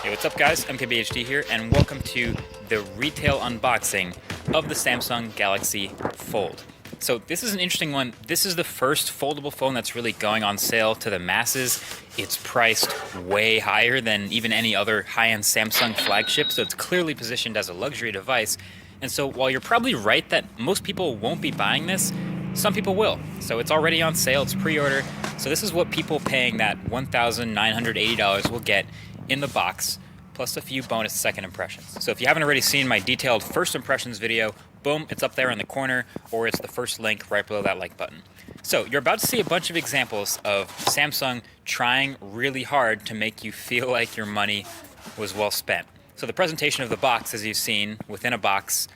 Hey, what's up guys? MKBHD here, and welcome to the retail unboxing of the Samsung Galaxy Fold. So this is an interesting one. This is the first foldable phone that's really going on sale to the masses. It's priced way higher than even any other high-end Samsung flagship, so it's clearly positioned as a luxury device. And so while you're probably right that most people won't be buying this, some people will. So it's already on sale, it's pre-order. So this is what people paying that $1,980 will get in the box, plus a few bonus second impressions. So if you haven't already seen my detailed first impressions video, boom, it's up there in the corner, or it's the first link right below that like button. So you're about to see a bunch of examples of Samsung trying really hard to make you feel like your money was well spent. So the presentation of the box, as you've seen, within a box,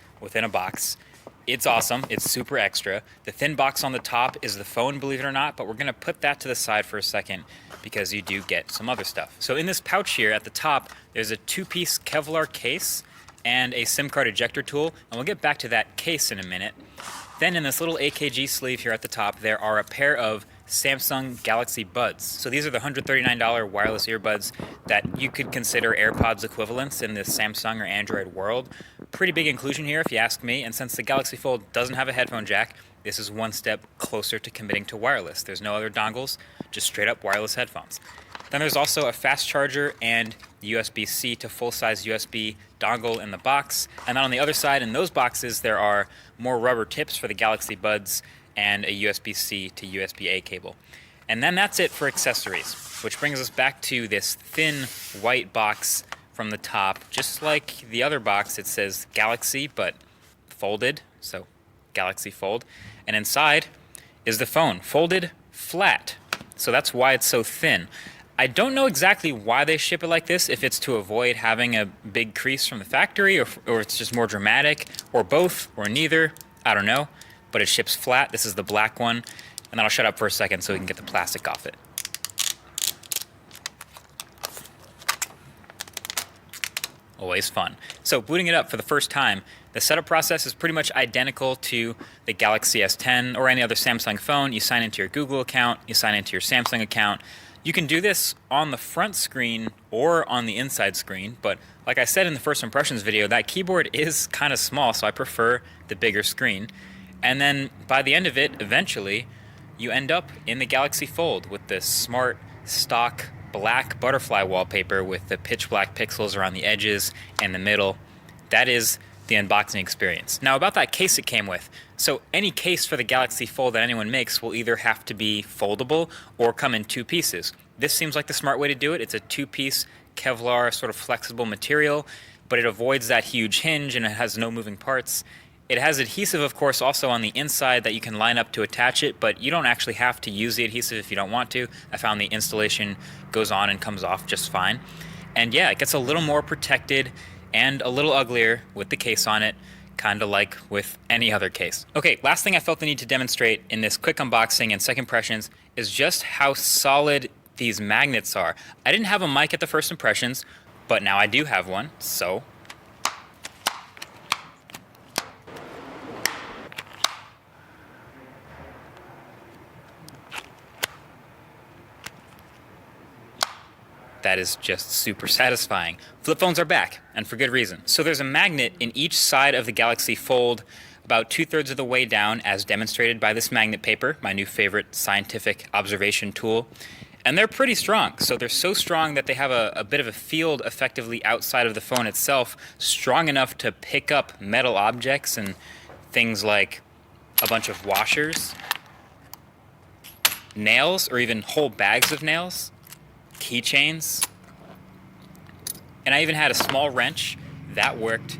it's awesome. It's super extra. The thin box on the top is the phone, believe it or not, but we're gonna put that to the side for a second because you do get some other stuff. So in this pouch here at the top, there's a two-piece Kevlar case and a SIM card ejector tool, and we'll get back to that case in a minute. Then in this little AKG sleeve here at the top, there are a pair of Samsung Galaxy Buds. So these are the $139 wireless earbuds that you could consider AirPods equivalents in the Samsung or Android world. Pretty big inclusion here if you ask me, and since the Galaxy Fold doesn't have a headphone jack, this is one step closer to committing to wireless. There's no other dongles, just straight up wireless headphones. Then there's also a fast charger and USB-C to full-size USB dongle in the box. And then on the other side in those boxes there are more rubber tips for the Galaxy Buds and a USB-C to USB-A cable. And then that's it for accessories, which brings us back to this thin white box from the top. Just like the other box, it says Galaxy, but folded, so Galaxy Fold. And inside is the phone, folded flat. So that's why it's so thin. I don't know exactly why they ship it like this, if it's to avoid having a big crease from the factory, or it's just more dramatic, or both, or neither, I don't know. But it ships flat. This is the black one. And then I'll shut up for a second so we can get the plastic off it. Always fun. So booting it up for the first time, the setup process is pretty much identical to the Galaxy S10 or any other Samsung phone. You sign into your Google account, you sign into your Samsung account. You can do this on the front screen or on the inside screen, but like I said in the first impressions video, that keyboard is kind of small, so I prefer the bigger screen. And then by the end of it, eventually, you end up in the Galaxy Fold with this smart, stock, black butterfly wallpaper with the pitch black pixels around the edges and the middle. That is the unboxing experience. Now about that case it came with. So any case for the Galaxy Fold that anyone makes will either have to be foldable or come in two pieces. This seems like the smart way to do it. It's a two-piece Kevlar sort of flexible material, but it avoids that huge hinge and it has no moving parts. It has adhesive, of course, also on the inside that you can line up to attach it, but you don't actually have to use the adhesive if you don't want to. I found the installation goes on and comes off just fine. And yeah, it gets a little more protected and a little uglier with the case on it, kind of like with any other case. Okay, last thing I felt the need to demonstrate in this quick unboxing and second impressions is just how solid these magnets are. I didn't have a mic at the first impressions, but now I do have one, so that is just super satisfying. Flip phones are back, and for good reason. So there's a magnet in each side of the Galaxy Fold, about 2/3 of the way down, as demonstrated by this magnet paper, my new favorite scientific observation tool. And they're pretty strong. So they're so strong that they have a bit of a field effectively outside of the phone itself, strong enough to pick up metal objects and things like a bunch of washers, nails, or even whole bags of nails, keychains, and I even had a small wrench that worked,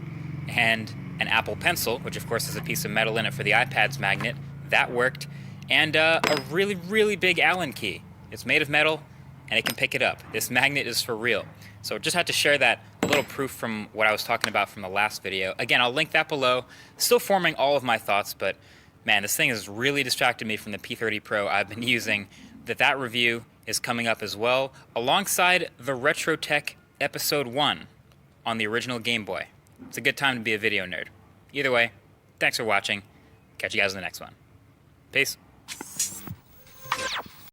and an Apple Pencil, which of course has a piece of metal in it for the iPad's magnet, that worked, and a really, really big Allen key. It's made of metal and it can pick it up. This magnet is for real. So just had to share that, a little proof from what I was talking about from the last video. Again, I'll link that below. Still forming all of my thoughts, but man, this thing has really distracted me from the P30 Pro I've been using. That review is coming up as well, alongside the Retro Tech Episode 1 on the original Game Boy. It's a good time to be a video nerd. Either way, thanks for watching. Catch you guys in the next one. Peace.